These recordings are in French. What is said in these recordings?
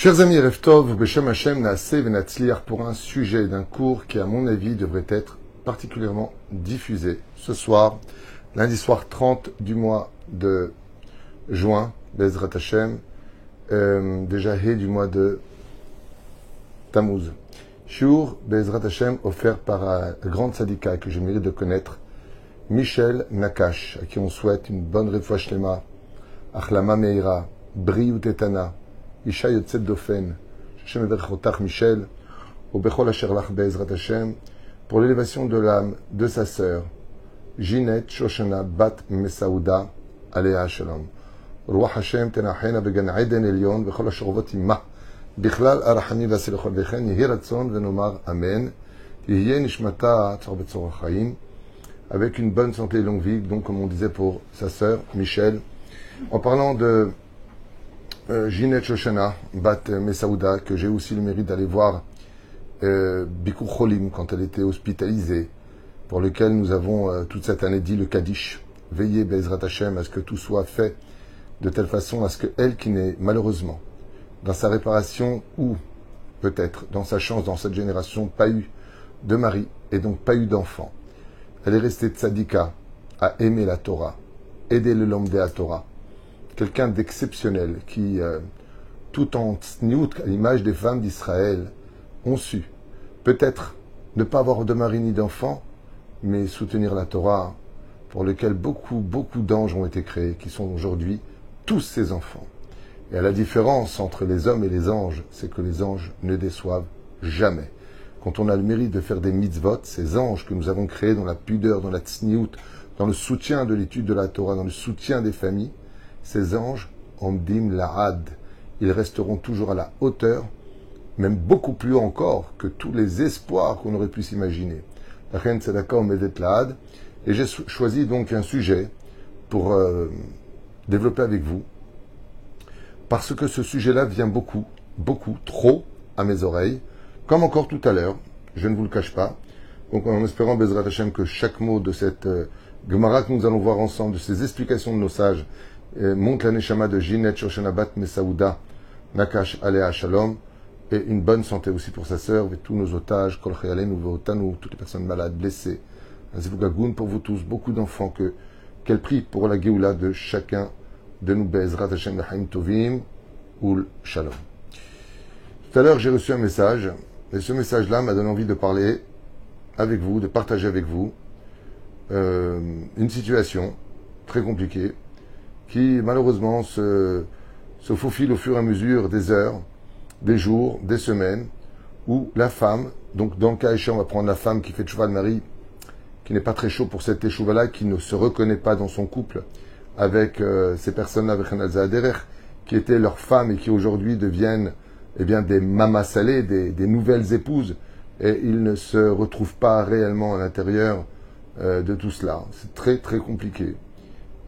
Chers amis, Erev Tov, Beshem Hashem, Naaseh Venatzliach pour un sujet d'un cours qui, à mon avis, devrait être particulièrement diffusé ce soir, lundi soir 30 du mois de juin, Bezrat Hashem, déjà Hé du mois de Tammuz. Shiur Bezrat Hashem offert par un grand tzadika que je mérite de connaître, Michel Nakash, à qui on souhaite une bonne refouach shlema, Achlama Meira, Briut Etana, Isha Yotzet Dofen, Hashem Everchotach Michel, au Bechol Asher Lach Bezrat Hashem, pour l'élévation de l'âme de sa sœur, Ginette Shoshana Bat Mesaouda, Alea Shalom. Ruach Hashem Tenachena Began Eden Elion, Bechol Asher Ovot Imma, Bichlal Arachami Vasilchot Vechen, Yehi Ratzon Venomar Amen, Yehi Nishmata Tzor Betzor Chaim, avec une bonne santé et longue vie, donc comme on disait pour sa sœur, Michel. En parlant de Ginette Shoshana, Bat Mesaouda, que j'ai aussi le mérite d'aller voir Bikur Cholim quand elle était hospitalisée, pour lequel nous avons toute cette année dit le Kaddish. Veillez Bezrat Hashem à ce que tout soit fait de telle façon à ce que elle qui n'est malheureusement dans sa réparation ou peut-être dans sa chance dans cette génération pas eu de mari et donc pas eu d'enfant, elle est restée tzadika à aimer la Torah, aider le lomdé à Torah. Quelqu'un d'exceptionnel qui, tout en tsniout, à l'image des femmes d'Israël, ont su peut-être ne pas avoir de mari ni d'enfant, mais soutenir la Torah, pour lequel beaucoup d'anges ont été créés, qui sont aujourd'hui tous ces enfants. Et à la différence entre les hommes et les anges, c'est que les anges ne déçoivent jamais. Quand on a le mérite de faire des mitzvot, ces anges que nous avons créés dans la pudeur, dans la tsniout, dans le soutien de l'étude de la Torah, dans le soutien des familles, ces anges, omdim la'ad, ils resteront toujours à la hauteur, même beaucoup plus haut encore que tous les espoirs qu'on aurait pu s'imaginer. La reine tzedaka omedet la'ad, et j'ai choisi donc un sujet pour développer avec vous, parce que ce sujet-là vient beaucoup, trop à mes oreilles, comme encore tout à l'heure, je ne vous le cache pas. Donc en espérant, Bezrat Hashem, que chaque mot de cette Gemara que nous allons voir ensemble, de ces explications de nos sages, monte la neshama de Ginette Shoshana Bat Mesaouda, Nakash Alea Shalom, et une bonne santé aussi pour sa sœur, et tous nos otages, Kol Chayalenu Veotanu, toutes les personnes malades, blessées, Azivugagoun pour vous tous, beaucoup d'enfants, qu'elle prie pour la Géoula de chacun de nous, Bezrat Hashem Lachaim Tovim, Ul Shalom. Tout à l'heure, j'ai reçu un message, et ce message-là m'a donné envie de parler avec vous, de partager avec vous une situation très compliquée qui malheureusement se faufile au fur et à mesure des heures, des jours, des semaines, où la femme, donc dans le cas échéant, on va prendre la femme qui fait tchouva, le mari, qui n'est pas très chaud pour cette tchouva-là, qui ne se reconnaît pas dans son couple avec ces personnes-là, avec un Alzaderer, qui étaient leurs femmes et qui aujourd'hui deviennent des mamas salées, des nouvelles épouses, et ils ne se retrouvent pas réellement à l'intérieur de tout cela. C'est très très compliqué.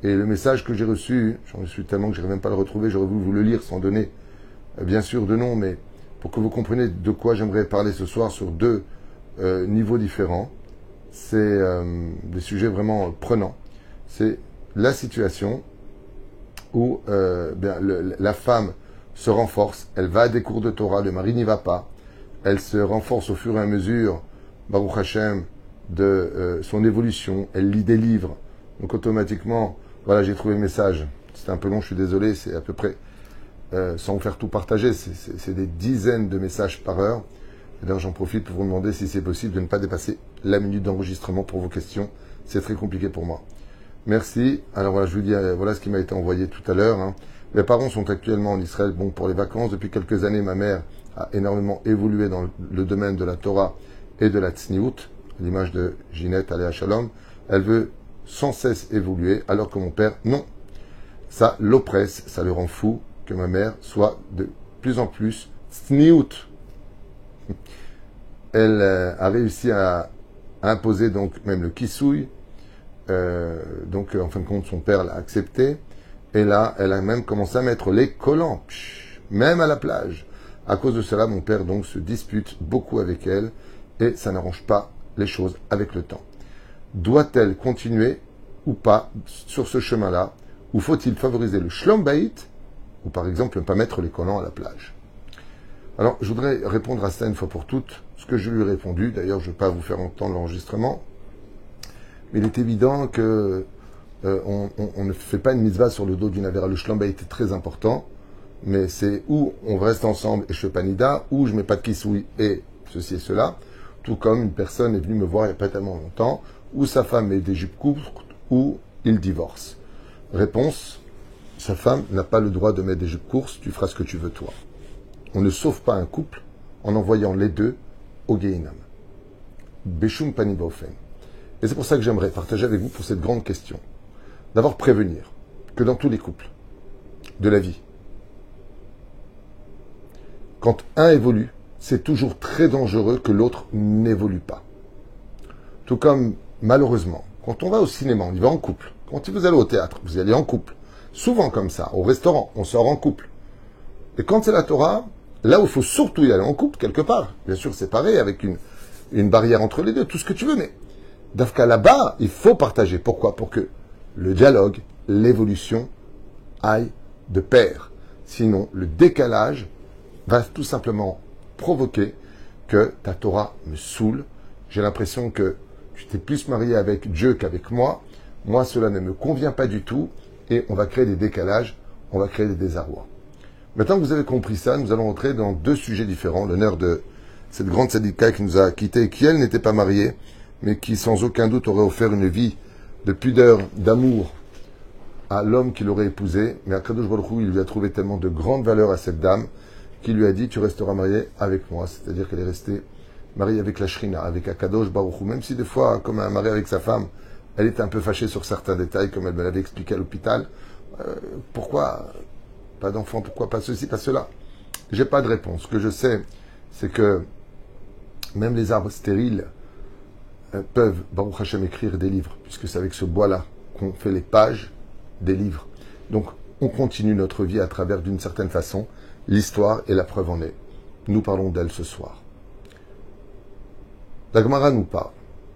Et le message que j'ai reçu, j'en suis tellement que je n'arrive même pas à le retrouver, j'aurais voulu vous le lire sans donner bien sûr de nom, mais pour que vous compreniez de quoi j'aimerais parler ce soir sur deux niveaux différents. C'est des sujets vraiment prenants. C'est la situation où la femme se renforce, elle va à des cours de Torah, le mari n'y va pas, elle se renforce au fur et à mesure, Baruch Hashem, de son évolution, elle lit des livres, donc automatiquement, voilà, j'ai trouvé le message. C'était un peu long, je suis désolé, c'est à peu près, sans vous faire tout partager, c'est des dizaines de messages par heure. Et d'ailleurs, j'en profite pour vous demander si c'est possible de ne pas dépasser la minute d'enregistrement pour vos questions. C'est très compliqué pour moi. Merci. Alors voilà, je vous dis, voilà ce qui m'a été envoyé tout à l'heure. Hein. Mes parents sont actuellement en Israël, bon, pour les vacances. Depuis quelques années, ma mère a énormément évolué dans le domaine de la Torah et de la Tzniout, l'image de Ginette, Alea Shalom. Elle veut sans cesse évoluer, alors que mon père, non. Ça l'oppresse, ça le rend fou que ma mère soit de plus en plus Tzniout. Elle a réussi à imposer donc même le kisouille, donc en fin de compte son père l'a accepté, et là elle a même commencé à mettre les collants, même à la plage. À cause de cela, mon père donc se dispute beaucoup avec elle, et ça n'arrange pas les choses avec le temps. Doit-elle continuer ou pas sur ce chemin-là, ou faut-il favoriser le shlom bayit, ou par exemple ne pas mettre les collants à la plage? Alors, je voudrais répondre à ça une fois pour toutes, ce que je lui ai répondu. D'ailleurs, je ne vais pas vous faire entendre l'enregistrement. Mais il est évident que on ne fait pas une mitzvah sur le dos d'une avéra. Le shlom bayit était très important, mais c'est où on reste ensemble et je fais pas nida, ou je mets pas de kisoui et ceci et cela. Tout comme une personne est venue me voir il n'y a pas tellement longtemps, où sa femme met des jupes courtes, ou il divorce. Réponse, sa femme n'a pas le droit de mettre des jupes courtes, tu feras ce que tu veux toi. On ne sauve pas un couple en envoyant les deux au Gehinam. Beshum pani baofen. Et c'est pour ça que j'aimerais partager avec vous pour cette grande question. D'abord prévenir que dans tous les couples de la vie, quand un évolue, c'est toujours très dangereux que l'autre n'évolue pas. Tout comme, malheureusement, quand on va au cinéma, on y va en couple. Quand vous allez au théâtre, vous y allez en couple. Souvent comme ça, au restaurant, on sort en couple. Et quand c'est la Torah, là où il faut surtout y aller en couple, quelque part, bien sûr séparé, avec une barrière entre les deux, tout ce que tu veux, mais d'Afka là-bas, il faut partager. Pourquoi? Pour que le dialogue, l'évolution aillent de pair. Sinon, le décalage va tout simplement provoquer que ta Torah me saoule. J'ai l'impression que tu t'es plus marié avec Dieu qu'avec moi. Moi, cela ne me convient pas du tout. Et on va créer des décalages, on va créer des désarrois. Maintenant que vous avez compris ça, nous allons entrer dans deux sujets différents. L'honneur de cette grande tzadika qui nous a quittés et qui, elle, n'était pas mariée, mais qui, sans aucun doute, aurait offert une vie de pudeur, d'amour à l'homme qu'il aurait épousé. Mais Akadosh Baruch Hu, il lui a trouvé tellement de grande valeur à cette dame qu'il lui a dit, tu resteras marié avec moi. C'est-à-dire qu'elle est restée mariée avec la Shrina, avec Akadosh Baruch Hu. Même si des fois, comme un mari avec sa femme, elle était un peu fâchée sur certains détails, comme elle me l'avait expliqué à l'hôpital. Pourquoi pas d'enfant? Pourquoi pas ceci, pas cela? J'ai pas de réponse. Ce que je sais, c'est que même les arbres stériles peuvent, Baruch Hashem, écrire des livres, puisque c'est avec ce bois-là qu'on fait les pages des livres. Donc, on continue notre vie à travers, d'une certaine façon, l'histoire et la preuve en est. Nous parlons d'elle ce soir. La Gemara nous parle.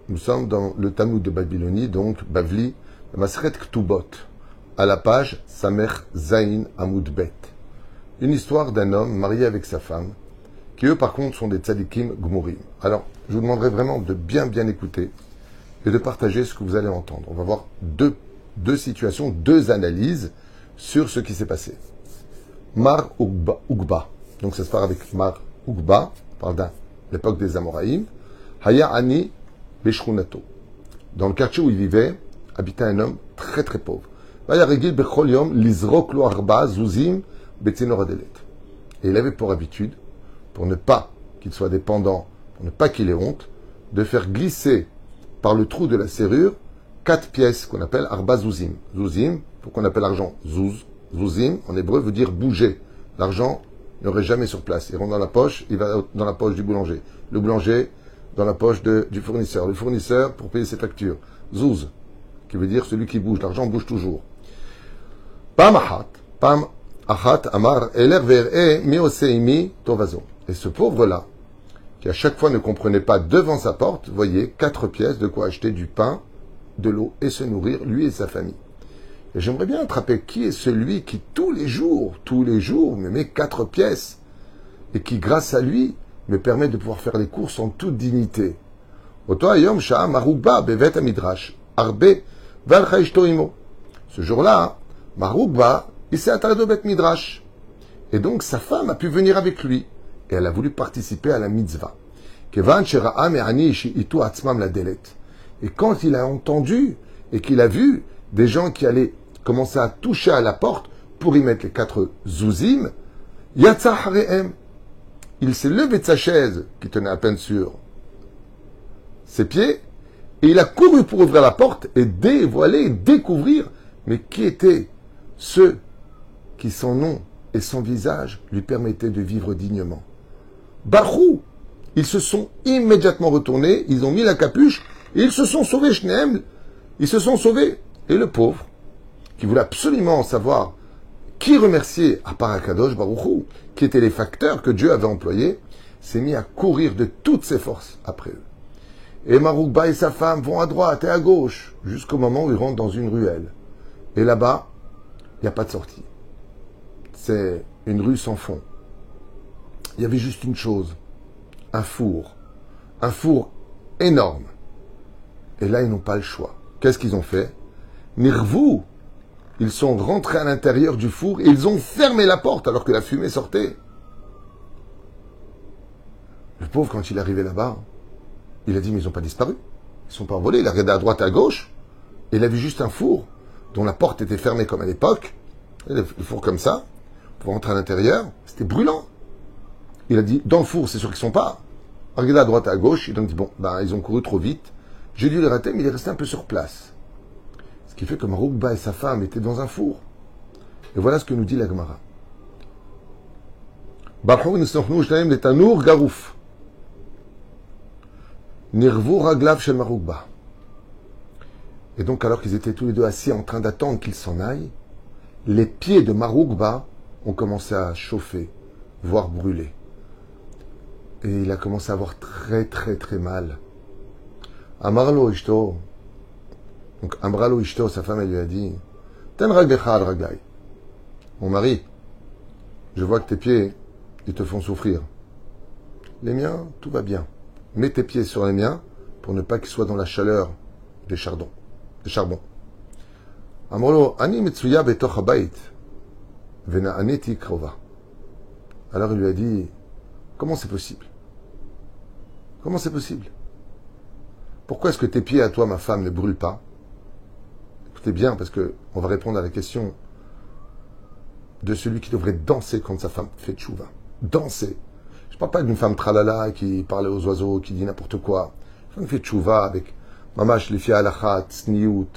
Nous sommes dans le Talmud de Babylonie, donc Bavli, la Maseret Ktubot, à la page Samer Zain Amud Bet. Une histoire d'un homme marié avec sa femme, qui eux par contre sont des tzadikim gmurim. Alors, je vous demanderai vraiment de bien écouter et de partager ce que vous allez entendre. On va voir deux situations, deux analyses sur ce qui s'est passé. Mar Ugba. Donc ça se part avec Mar Ugba, on parle de l'époque des Amoraïm. Haya Ani Beshrunato. Dans le quartier où il vivait, habitait un homme très très pauvre. Et il avait pour habitude, pour ne pas qu'il soit dépendant, pour ne pas qu'il ait honte, de faire glisser par le trou de la serrure 4 pièces qu'on appelle arba zouzim. Zouzim, pourquoi on appelle l'argent zouz. Zouzim, en hébreu, veut dire bouger. L'argent n'aurait jamais sur place. Il rentre dans la poche, il va dans la poche du boulanger. Le boulanger, dans la poche du fournisseur. Le fournisseur, pour payer ses factures. Zouz, qui veut dire celui qui bouge. L'argent bouge toujours. Pam achat, amar, eler ver'e, meoseimi, tovazo. Et ce pauvre-là, qui à chaque fois ne comprenait pas devant sa porte, voyait 4 pièces de quoi acheter du pain, de l'eau et se nourrir, lui et sa famille. Et j'aimerais bien attraper qui est celui qui tous les jours, me met 4 pièces et qui, grâce à lui, me permet de pouvoir faire les courses en toute dignité. Oto ayom sha'a marugba bevet amidrash, arbe valcha ishto imo. Ce jour-là, Marugba, il s'est attaré au bet midrash. Et donc sa femme a pu venir avec lui. Et elle a voulu participer à la mitzvah. Kevan shera'a me'ani itu atzmam la delet. Et quand il a entendu et qu'il a vu des gens qui allaient commencer à toucher à la porte pour y mettre les 4 zouzim, yatsa harehem. Il s'est levé de sa chaise, qui tenait à peine sur ses pieds, et il a couru pour ouvrir la porte et dévoiler, découvrir, mais qui étaient ceux qui, sans nom et sans visage, lui permettaient de vivre dignement. Barou, ils se sont immédiatement retournés, ils ont mis la capuche, et ils se sont sauvés, Shneem, ils se sont sauvés. Et le pauvre, qui voulait absolument savoir qui remercier à part Akadosh Baruch Hu, qui étaient les facteurs que Dieu avait employés, s'est mis à courir de toutes ses forces après eux. Et Marugba et sa femme vont à droite et à gauche, jusqu'au moment où ils rentrent dans une ruelle. Et là-bas, il n'y a pas de sortie. C'est une rue sans fond. il y avait juste une chose, un four énorme. Et là, ils n'ont pas le choix. Qu'est-ce qu'ils ont fait? Nirvou, ils sont rentrés à l'intérieur du four et ils ont fermé la porte alors que la fumée sortait. Le pauvre, quand il est arrivé là-bas, il a dit, mais ils n'ont pas disparu. Ils ne sont pas envolés. Il a regardé à droite et à gauche et il a vu juste un four dont la porte était fermée comme à l'époque. Le four comme ça, pour rentrer à l'intérieur, c'était brûlant. Il a dit, dans le four, c'est sûr qu'ils ne sont pas. Regardez à droite et à gauche, ils ont dit, bon, ben, ils ont couru trop vite. J'ai dû les rater, mais il est resté un peu sur place. Ce qui fait que Maroukba et sa femme étaient dans un four. Et voilà ce que nous dit la Gemara. Nirvou raglav shel Maroukba. Et donc, alors qu'ils étaient tous les deux assis en train d'attendre qu'ils s'en aillent, les pieds de Maroukba ont commencé à chauffer, voire brûler. Et il a commencé à avoir très très très mal. Amarlo Ishto, donc Amralo Ishto, sa femme, elle lui a dit, Ten raglecha al raglai. Mon mari, je vois que tes pieds, ils te font souffrir. Les miens, tout va bien. Mets tes pieds sur les miens pour ne pas qu'ils soient dans la chaleur des charbons. Amrolo, ani metsuya betoch habayit, vena aneti krova. Alors il lui a dit, comment c'est possible? Comment c'est possible? Pourquoi est-ce que tes pieds à toi, ma femme, ne brûlent pas? Écoutez bien, parce que on va répondre à la question de celui qui devrait danser quand sa femme fait tchouva. Danser. Je ne parle pas d'une femme tralala qui parle aux oiseaux, qui dit n'importe quoi. Une femme qui fait tchouva avec mamash, les filles alachat, sniout.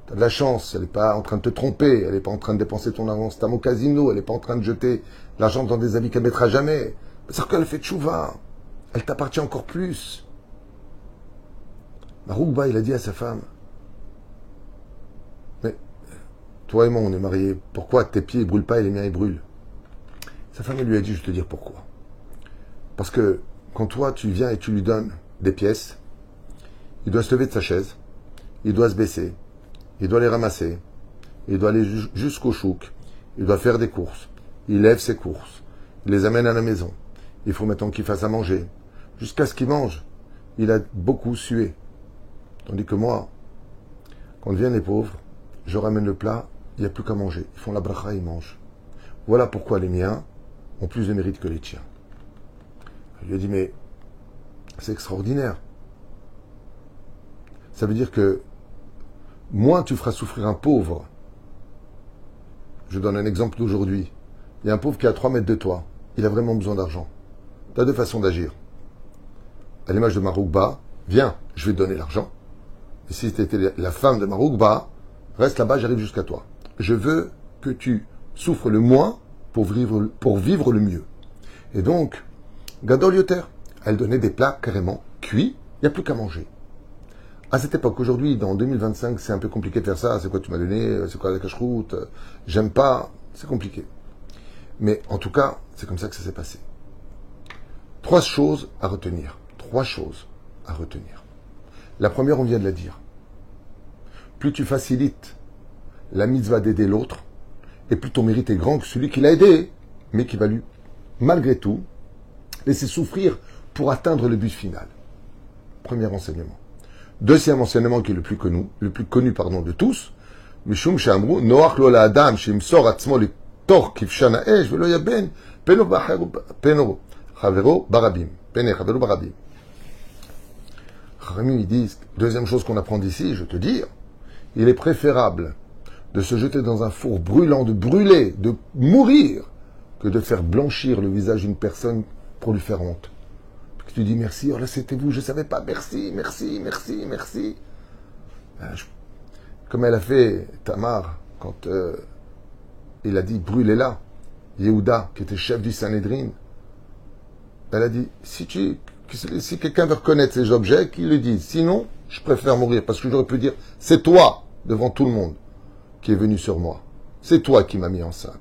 T'as de la chance, elle n'est pas en train de te tromper, elle n'est pas en train de dépenser ton avance au casino, elle n'est pas en train de jeter l'argent dans des habits qu'elle ne mettra jamais. C'est-à-dire qu'elle fait tchouva. Elle t'appartient encore plus. Maroukba, il a dit à sa femme, mais toi et moi, on est mariés, pourquoi tes pieds ne brûlent pas et les miens ils brûlent? Sa femme, elle lui a dit, je vais te dire pourquoi. Parce que quand toi, tu viens et tu lui donnes des pièces, il doit se lever de sa chaise, il doit se baisser, il doit les ramasser, il doit aller jusqu'au chouk, il doit faire des courses, il lève ses courses, il les amène à la maison, il faut maintenant qu'il fasse à manger, jusqu'à ce qu'il mange. Il a beaucoup sué. Tandis que moi, quand viennent les pauvres, je ramène le plat, il n'y a plus qu'à manger. Ils font la bracha, ils mangent. Voilà pourquoi les miens ont plus de mérite que les tiens. Je lui ai dit, mais c'est extraordinaire. Ça veut dire que moins tu feras souffrir un pauvre. Je donne un exemple d'aujourd'hui. Il y a un pauvre qui est à 3 mètres de toi. Il a vraiment besoin d'argent. Tu as deux façons d'agir. À l'image de Maroukba, viens, je vais te donner l'argent. Et si tu étais la femme de Maroukba, reste là-bas, j'arrive jusqu'à toi. Je veux que tu souffres le moins pour vivre le mieux. Et donc, Gadol Yoter, elle donnait des plats carrément cuits, il n'y a plus qu'à manger. À cette époque, aujourd'hui, dans 2025, c'est un peu compliqué de faire ça. C'est quoi tu m'as donné? C'est quoi la cache-route? J'aime pas, c'est compliqué. Mais en tout cas, c'est comme ça que ça s'est passé. 3 choses à retenir. 3 choses à retenir. La première, on vient de la dire. Plus tu facilites la mitzvah d'aider l'autre, et plus ton mérite est grand que celui qui l'a aidé, mais qui va lui, malgré tout, laisser souffrir pour atteindre le but final. Premier enseignement. Deuxième enseignement qui est le plus connu de tous, Mishum Shamru, Noach lo la Adam, Shimsor atzmo li tor kivshan ha'esh, velo yaben, peno chavero barabim. Pene chavero barabim. Ramim, ils disent, deuxième chose qu'on apprend d'ici, je te dis, il est préférable de se jeter dans un four brûlant, de brûler, de mourir, que de faire blanchir le visage d'une personne pour lui faire honte. Puis tu dis merci, oh là c'était vous, je ne savais pas, merci. Comme elle a fait Tamar, quand il a dit brûlez-la, Yehuda, qui était chef du Sanhédrin, elle a dit, si quelqu'un veut reconnaître ces objets, qu'il le dise. Sinon, je préfère mourir. Parce que j'aurais pu dire, c'est toi, devant tout le monde, qui est venu sur moi. C'est toi qui m'as mis enceinte.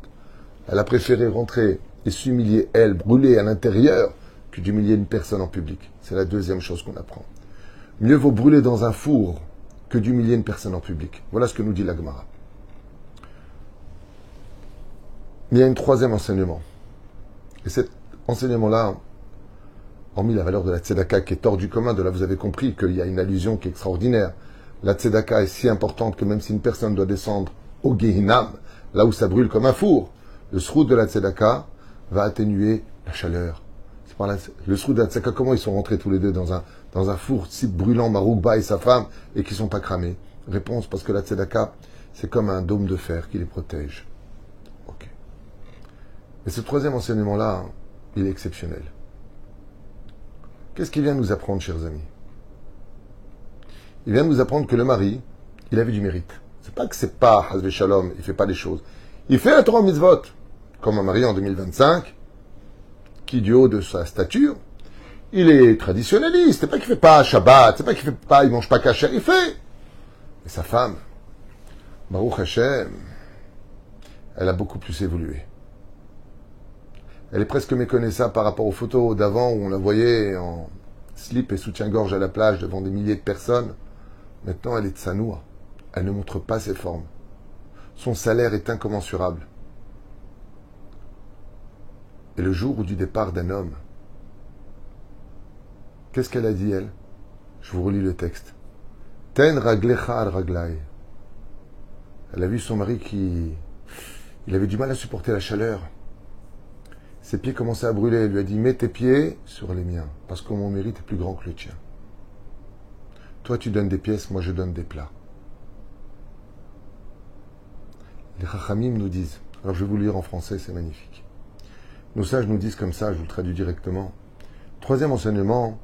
Elle a préféré rentrer et s'humilier, elle, brûler à l'intérieur, que d'humilier une personne en public. C'est la deuxième chose qu'on apprend. Mieux vaut brûler dans un four que d'humilier une personne en public. Voilà ce que nous dit la Gemara. Il y a un troisième enseignement. Et cet enseignement-là, hormis la valeur de la tzedaka qui est hors du commun, de là vous avez compris qu'il y a une allusion qui est extraordinaire. La tzedaka est si importante que même si une personne doit descendre au Gehinam, là où ça brûle comme un four, le sroud de la tzedaka va atténuer la chaleur. C'est par le sroud de la tzedaka, comment ils sont rentrés tous les deux dans un four si brûlant, Maroukba et sa femme, et qui ne sont pas cramés? Réponse, parce que la tzedaka, c'est comme un dôme de fer qui les protège. Ok. Et ce troisième enseignement-là, il est exceptionnel. Qu'est-ce qu'il vient nous apprendre, chers amis? Il vient nous apprendre que le mari, il avait du mérite. C'est pas que c'est pas Hazve Shalom, il fait pas des choses. Il fait la Torah mitzvot, comme un mari en 2025, qui du haut de sa stature, il est traditionnaliste. C'est pas qu'il fait pas Shabbat, c'est pas qu'il fait pas, il mange pas kasher, il fait. Et sa femme, Baruch Hashem, elle a beaucoup plus évolué. Elle est presque méconnaissable par rapport aux photos d'avant où on la voyait en slip et soutien-gorge à la plage devant des milliers de personnes. Maintenant, elle est tsanoua. Elle ne montre pas ses formes. Son salaire est incommensurable. Et le jour du départ d'un homme, qu'est-ce qu'elle a dit, elle? Je vous relis le texte. Ten raglecha al raglai. Elle a vu son mari il avait du mal à supporter la chaleur. Ses pieds commençaient à brûler. Elle lui a dit, mets tes pieds sur les miens, parce que mon mérite est plus grand que le tien. Toi, tu donnes des pièces, moi, je donne des plats. Les Chachamim nous disent, alors je vais vous le lire en français, c'est magnifique. Nos sages nous disent comme ça, je vous le traduis directement. Troisième enseignement,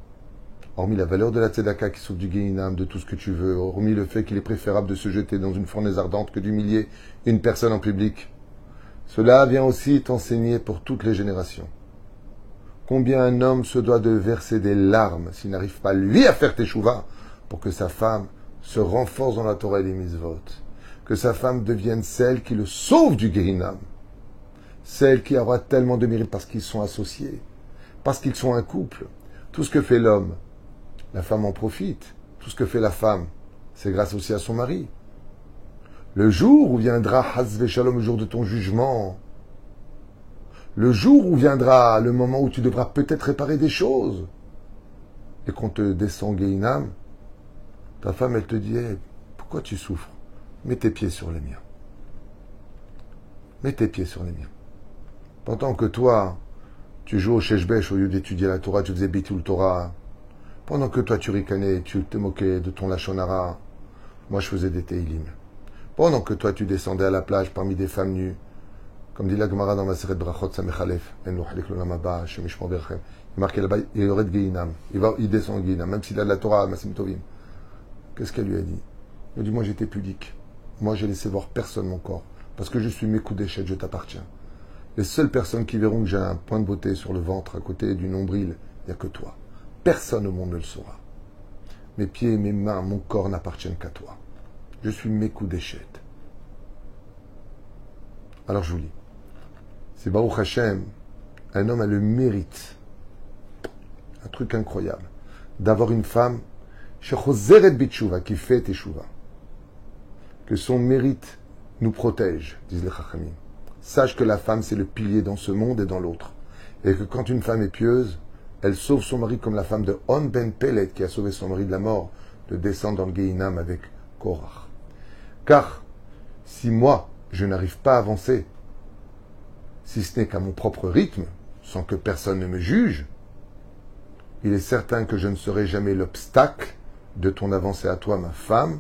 hormis la valeur de la tzedaka qui sauve du Gehinam, de tout ce que tu veux, hormis le fait qu'il est préférable de se jeter dans une fournaise ardente que d'humilier une personne en public, cela vient aussi t'enseigner pour toutes les générations. Combien un homme se doit de verser des larmes s'il n'arrive pas lui à faire teshuva pour que sa femme se renforce dans la Torah et les mitzvot, que sa femme devienne celle qui le sauve du Gehinam, celle qui aura tellement de mérite parce qu'ils sont associés, parce qu'ils sont un couple. Tout ce que fait l'homme, la femme en profite. Tout ce que fait la femme, c'est grâce aussi à son mari. Le jour où viendra Hazve Shalom, le jour de ton jugement, le jour où viendra le moment où tu devras peut-être réparer des choses, et qu'on te descend Gehinam, ta femme, elle te dit, hey, pourquoi tu souffres? Mets tes pieds sur les miens. Mets tes pieds sur les miens. Pendant que toi, tu joues au Sheshbesh au lieu d'étudier la Torah, tu faisais Bitul Torah. Pendant que toi, tu ricanais, tu te moquais de ton Lachonara, moi, je faisais des Teilim. Pendant que toi, tu descendais à la plage parmi des femmes nues, comme dit la Gemara dans ma Maseret Brachot Samechalef, en Lohalik Lolam Haba, Shemishmo Berchem, il marquait là-bas, il aurait de Gehinam. Il descend au Gehinam, même s'il a de la Torah, Masim Tovim. Qu'est-ce qu'elle lui a dit? Elle dit, moi, j'étais pudique. Moi, j'ai laissé voir personne mon corps. Parce que je suis mes coups d'échelle, je t'appartiens. Les seules personnes qui verront que j'ai un point de beauté sur le ventre, à côté du nombril, il n'y a que toi. Personne au monde ne le saura. Mes pieds, mes mains, mon corps n'appartiennent qu'à toi. Je suis mes coups d'échelle. Alors je vous lis. C'est Baruch Hashem, un homme a le mérite, un truc incroyable, d'avoir une femme, Shechozeret Bitshuva, qui fait Teshuva. Que son mérite nous protège, disent les Chachamim. Sache que la femme, c'est le pilier dans ce monde et dans l'autre. Et que quand une femme est pieuse, elle sauve son mari comme la femme de On Ben Pelet, qui a sauvé son mari de la mort, de descendre dans le Gehinam avec Korach. Car, si moi, je n'arrive pas à avancer, si ce n'est qu'à mon propre rythme, sans que personne ne me juge, il est certain que je ne serai jamais l'obstacle de ton avancée à toi, ma femme,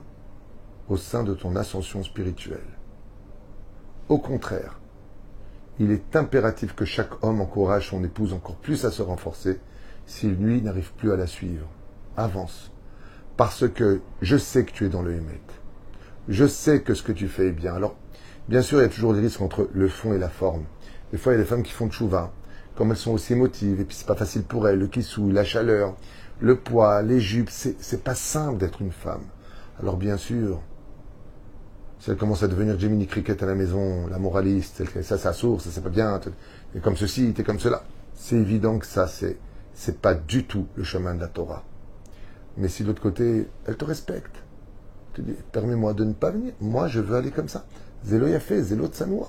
au sein de ton ascension spirituelle. Au contraire, il est impératif que chaque homme encourage son épouse encore plus à se renforcer s'il, lui, n'arrive plus à la suivre. Avance. Parce que je sais que tu es dans le Hémet. Je sais que ce que tu fais est bien. Alors, bien sûr, il y a toujours des risques entre le fond et la forme. Des fois, il y a des femmes qui font tchouva, comme elles sont aussi émotives, et puis c'est pas facile pour elles, le kissou, la chaleur, le poids, les jupes, c'est pas simple d'être une femme. Alors bien sûr, si elle commence à devenir Jiminy Cricket à la maison, la moraliste, ça c'est source, ça c'est pas bien, t'es comme ceci, t'es comme cela. C'est évident que ça, c'est pas du tout le chemin de la Torah. Mais si de l'autre côté, elle te respecte, tu dis, permets-moi de ne pas venir, moi je veux aller comme ça. Zélo Yafé, Zélo Tsanoua.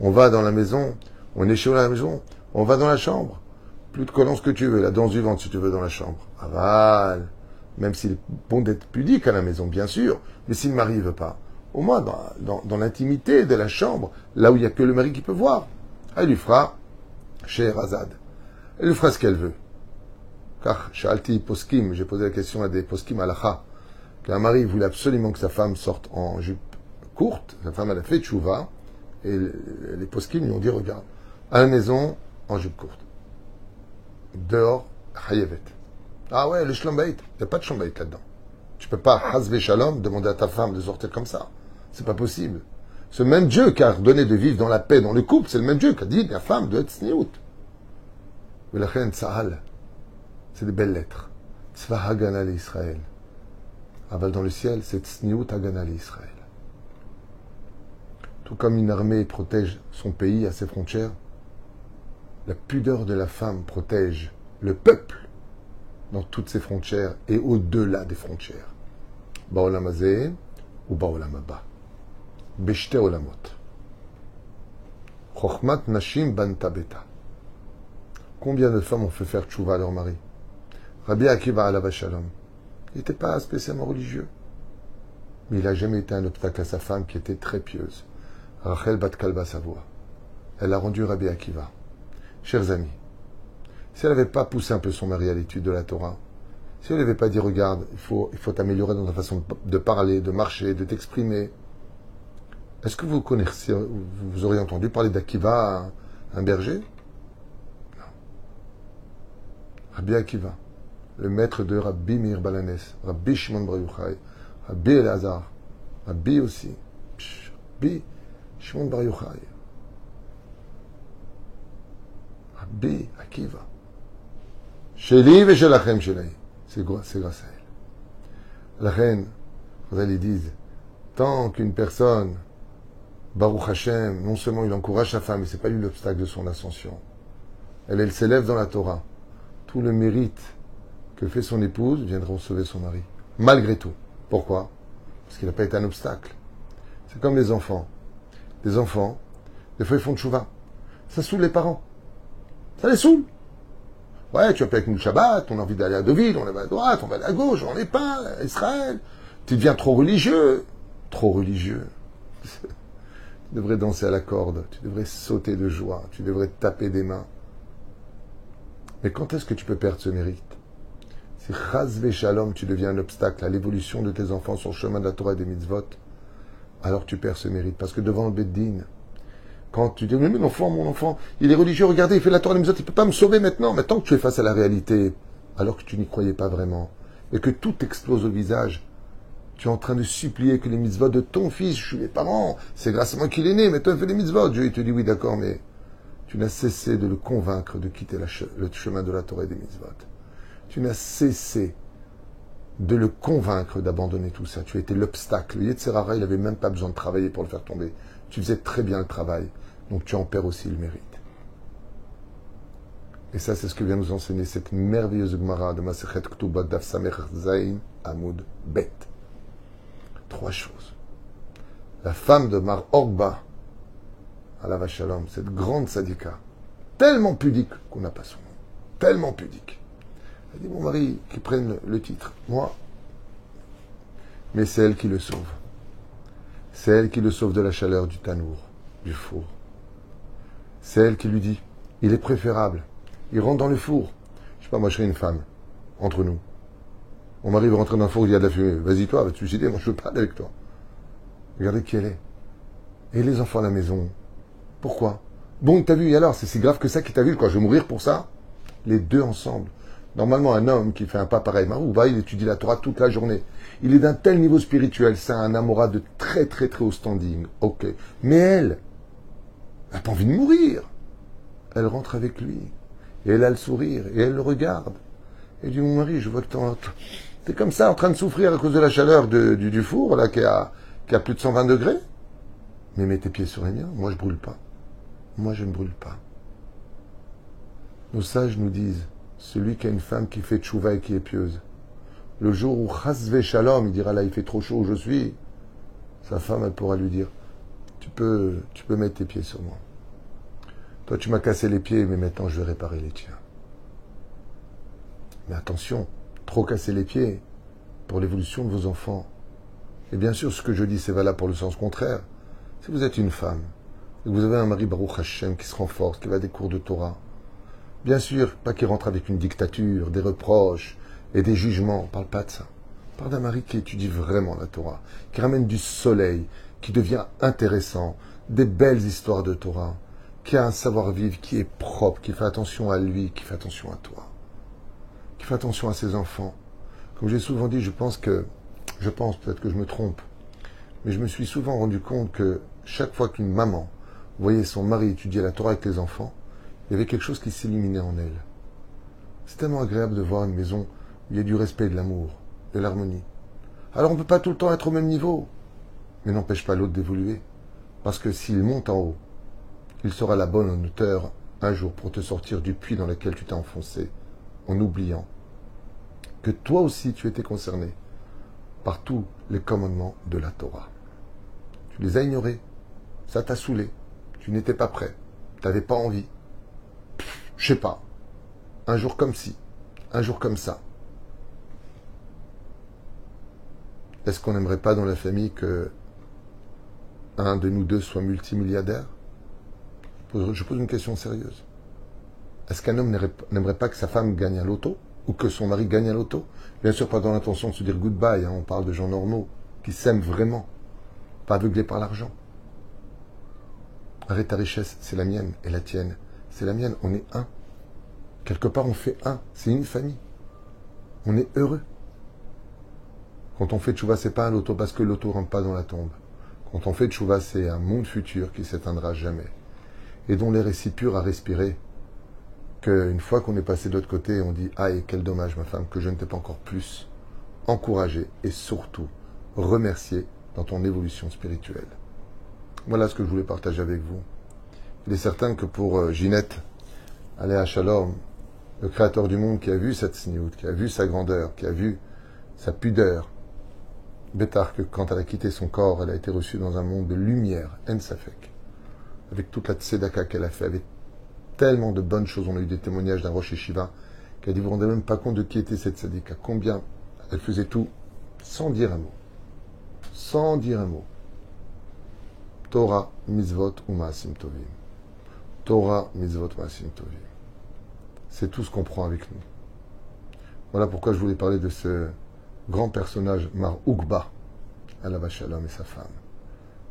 On va dans la maison, on est chez la maison, On va dans la chambre. Plus de collants ce que tu veux, la danse du ventre si tu veux dans la chambre. Aval. Même s'il est bon d'être pudique à la maison, bien sûr. Mais si le mari ne veut pas, au moins dans l'intimité de la chambre, là où il n'y a que le mari qui peut voir, elle lui fera Sheherazade. Elle lui fera ce qu'elle veut. Car, Shalti Poskim, j'ai posé la question à des Poskim Alacha, qu'un mari voulait absolument que sa femme sorte en jupe courte, sa femme elle a fait tchouva, et les Poskim lui ont dit, regarde, à la maison, en jupe courte. Dehors, Hayevet. Ah ouais, le shlombait, il n'y a pas de shlombait là-dedans. Tu peux pas, hasve shalom, demander à ta femme de sortir comme ça. C'est pas possible. Ce même Dieu qui a ordonné de vivre dans la paix, dans le couple, c'est le même Dieu qui a dit, la femme doit être sniout. Mais la reine Sahal, c'est des belles lettres. Tzva Hagana l'Israël. Aval dans le ciel, c'est Tsniout Hagana l'Israël. Tout comme une armée protège son pays à ses frontières, la pudeur de la femme protège le peuple dans toutes ses frontières et au-delà des frontières. Ba'olam hazeh ou ba'olam haba. Beshte olamot. Chochmat nashim banta beta. Combien de femmes ont fait faire tchouva à leur mari? Rabbi Akiva alav shalom. Il n'était pas spécialement religieux, mais il n'a jamais été un obstacle à sa femme qui était très pieuse. Rachel bat Kalba Savoie. Elle a rendu Rabbi Akiva. Chers amis, si elle n'avait pas poussé un peu son mari à l'étude de la Torah, si elle n'avait pas dit, regarde, il faut t'améliorer dans ta façon de parler, de marcher, de t'exprimer, est-ce que vous connaissez, vous auriez entendu parler d'Akiva, un berger? Non. Rabbi Akiva, le maître de Rabbi Meir Balanes, Rabbi Shimon Bar Yochai, Rabbi Elazar, Rabbi aussi, Rabbi Shimon Bar Yochai, Rabbi Akiva. Sheli ve shelachem shelai. C'est grâce à elle. La reine, vous allez dire, tant qu'une personne, Baruch Hashem, non seulement il encourage sa femme, mais ce n'est pas lui l'obstacle de son ascension. Elle s'élève dans la Torah. Tout le mérite que fait son épouse viendra sauver son mari. Malgré tout. Pourquoi? Parce qu'il n'a pas été un obstacle. C'est comme les enfants. Les enfants, des fois ils font tchouva. Ça saoule les parents. Ça les saoule. Ouais, tu vas pas avec nous le Shabbat, on a envie d'aller à Deauville, on va à droite, on va à gauche, on n'est pas à Israël. Tu deviens trop religieux. Trop religieux. Tu devrais danser à la corde, tu devrais sauter de joie, tu devrais taper des mains. Mais quand est-ce que tu peux perdre ce mérite? Si chas shalom, tu deviens un obstacle à l'évolution de tes enfants sur le chemin de la Torah et des mitzvot, alors tu perds ce mérite. Parce que devant le Beddin, quand tu dis, mais mon enfant, il est religieux, regardez, il fait la Torah et les mitzvot, il ne peut pas me sauver maintenant. Mais tant que tu es face à la réalité, alors que tu n'y croyais pas vraiment, et que tout explose au visage, tu es en train de supplier que les mitzvot de ton fils, je suis les parents, c'est grâce à moi qu'il est né, mais toi, fais les mitzvot. Dieu, il te dit, oui, d'accord, mais tu n'as cessé de le convaincre de quitter le chemin de la Torah et des mitzvot. Tu n'as cessé de le convaincre d'abandonner tout ça. Tu as été l'obstacle. Le Yetzer Hara, il n'avait même pas besoin de travailler pour le faire tomber. Tu faisais très bien le travail. Donc tu en perds aussi le mérite. Et ça, c'est ce que vient nous enseigner cette merveilleuse Gemara de Masechet Ketubot Daf Samech Zayin Amoud Bet. 3 choses. La femme de Mar Orba, Alav Shalom, cette grande sadika, tellement pudique qu'on n'a pas son nom. Tellement pudique. Elle dit, mon mari, qui prenne le titre. Moi. Mais c'est elle qui le sauve. C'est elle qui le sauve de la chaleur du tanour, du four. C'est elle qui lui dit, il est préférable. Il rentre dans le four. Je sais pas, moi je serais une femme. Entre nous. Mon mari veut rentrer dans le four, il y a de la fumée. Vas-y toi, va te suicider, moi je veux pas aller avec toi. Regardez qui elle est. Et les enfants à la maison. Pourquoi? Bon, t'as vu, et alors, c'est si grave que ça qui t'a vu, quoi. Je vais mourir pour ça? Les deux ensemble. Normalement, un homme qui fait un pas pareil, Marouba, il étudie la Torah toute la journée. Il est d'un tel niveau spirituel, c'est un amoura de très très très haut standing. Ok. Mais elle n'a pas envie de mourir. Elle rentre avec lui. Et elle a le sourire. Et elle le regarde. Et dit, mon mari, je vois que t'es comme ça, en train de souffrir à cause de la chaleur du four, là, qui a plus de 120 degrés. Mais mets tes pieds sur les miens. Moi, je brûle pas. Moi, je ne brûle pas. Nos sages nous disent, celui qui a une femme qui fait tchouva et qui est pieuse, le jour où chasve shalom, il dira là, il fait trop chaud où je suis, sa femme, elle pourra lui dire, tu peux mettre tes pieds sur moi. Toi, tu m'as cassé les pieds, mais maintenant, je vais réparer les tiens. Mais attention, trop casser les pieds pour l'évolution de vos enfants. Et bien sûr, ce que je dis, c'est valable pour le sens contraire. Si vous êtes une femme, et que vous avez un mari Baruch Hashem qui se renforce, qui va à des cours de Torah, bien sûr, pas qu'il rentre avec une dictature, des reproches et des jugements. On ne parle pas de ça. On parle d'un mari qui étudie vraiment la Torah, qui ramène du soleil, qui devient intéressant, des belles histoires de Torah, qui a un savoir-vivre qui est propre, qui fait attention à lui, qui fait attention à toi, qui fait attention à ses enfants. Comme j'ai souvent dit, je pense, peut-être que je me trompe, mais je me suis souvent rendu compte que chaque fois qu'une maman voyait son mari étudier la Torah avec les enfants, il y avait quelque chose qui s'illuminait en elle. C'est tellement agréable de voir une maison où il y a du respect, de l'amour, de l'harmonie. Alors on ne peut pas tout le temps être au même niveau, mais n'empêche pas l'autre d'évoluer. Parce que s'il monte en haut, il sera la bonne hauteur un jour pour te sortir du puits dans lequel tu t'es enfoncé, en oubliant que toi aussi tu étais concerné par tous les commandements de la Torah. Tu les as ignorés, ça t'a saoulé, tu n'étais pas prêt, tu n'avais pas envie. Je sais pas, un jour comme ci, un jour comme ça. Est-ce qu'on n'aimerait pas dans la famille que un de nous deux soit multimilliardaire? Je pose une question sérieuse. Est-ce qu'un homme n'aimerait pas que sa femme gagne à l'auto ou que son mari gagne à l'auto? Bien sûr, pas dans l'intention de se dire goodbye, on parle de gens normaux, qui s'aiment vraiment, pas aveuglés par l'argent. Arrête, ta richesse, c'est la mienne, et la tienne, c'est la mienne, on est un. Quelque part, on fait un, c'est une famille. On est heureux. Quand on fait tchouva, c'est pas un loto, parce que l'auto rentre pas dans la tombe. Quand on fait tchouva, c'est un monde futur qui s'éteindra jamais, et dont l'air est si pur à respirer, qu'une fois qu'on est passé de l'autre côté, on dit « Aïe, quel dommage ma femme, que je ne t'ai pas encore plus encouragé et surtout remercié dans ton évolution spirituelle. » Voilà ce que je voulais partager avec vous. Il est certain que pour Ginette, Aléa Shalom, le créateur du monde qui a vu cette sniout, qui a vu sa grandeur, qui a vu sa pudeur, Bétar, que quand elle a quitté son corps, elle a été reçue dans un monde de lumière, En Safek, avec toute la tzedaka qu'elle a fait, avec tellement de bonnes choses. On a eu des témoignages d'un Rosh Yeshiva qui a dit, vous vous rendez même pas compte de qui était cette tzedika, combien elle faisait tout sans dire un mot. Sans dire un mot. Torah, mitzvot ou maasim tovim. Torah, mitzvot, maasim tovim. C'est tout ce qu'on prend avec nous. Voilà pourquoi je voulais parler de ce grand personnage, Mar Ukba, Alav Shalom et sa femme.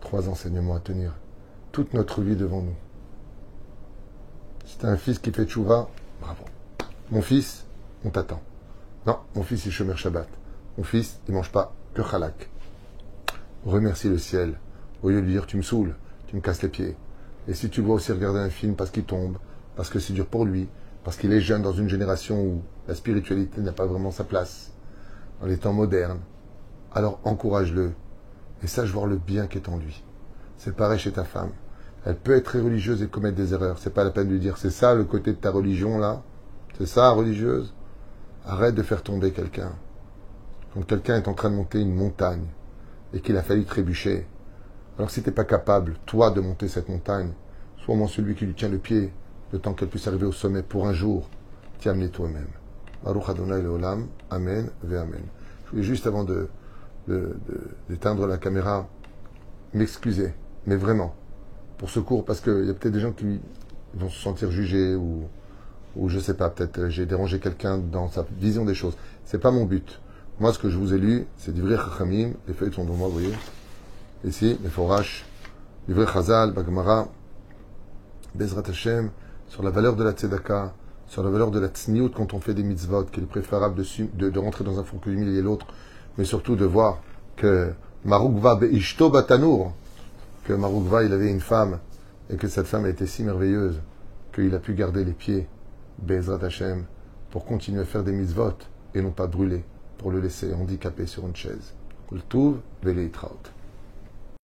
3 enseignements à tenir toute notre vie devant nous. Si t'as un fils qui fait tchouva, bravo. Mon fils, on t'attend. Non, mon fils, il shomer Shabbat. Mon fils, il mange pas que chalak. Remercie le ciel. Au lieu de lui dire, tu me saoules, tu me casses les pieds. Et si tu dois aussi regarder un film parce qu'il tombe, parce que c'est dur pour lui, parce qu'il est jeune dans une génération où la spiritualité n'a pas vraiment sa place, dans les temps modernes, alors encourage-le. Et sache voir le bien qui est en lui. C'est pareil chez ta femme. Elle peut être très religieuse et commettre des erreurs. C'est pas la peine de lui dire, c'est ça le côté de ta religion là? C'est ça, religieuse? Arrête de faire tomber quelqu'un. Quand quelqu'un est en train de monter une montagne et qu'il a fallu trébucher, alors si tu n'es pas capable, toi, de monter cette montagne, sois au moins celui qui lui tient le pied, le temps qu'elle puisse arriver au sommet pour un jour, tiens-les toi-même. Baruch Adonai Leolam, Amen, Ve Amen. Je voulais juste, avant d'éteindre la caméra, m'excuser, mais vraiment, pour ce cours, parce qu'il y a peut-être des gens qui vont se sentir jugés, ou je sais pas, peut-être j'ai dérangé quelqu'un dans sa vision des choses. C'est pas mon but. Moi, ce que je vous ai lu, c'est d'Ivrei Chachamim, les feuilles sont devant moi, vous voyez. Ici, les forages, l'Ivrei Chazal, Bagmara, Bezrat Hashem, sur la valeur de la tzedaka, sur la valeur de la tsniout quand on fait des mitzvot, qu'il est préférable de rentrer dans un four que d'humilier l'autre, mais surtout de voir que Marukva be'ishto batanour, que Marukva, il avait une femme, et que cette femme a été si merveilleuse, qu'il a pu garder les pieds, Bezrat Hashem, pour continuer à faire des mitzvot, et non pas brûler, pour le laisser handicapé sur une chaise. Kol Tuv, Vele Yitraot.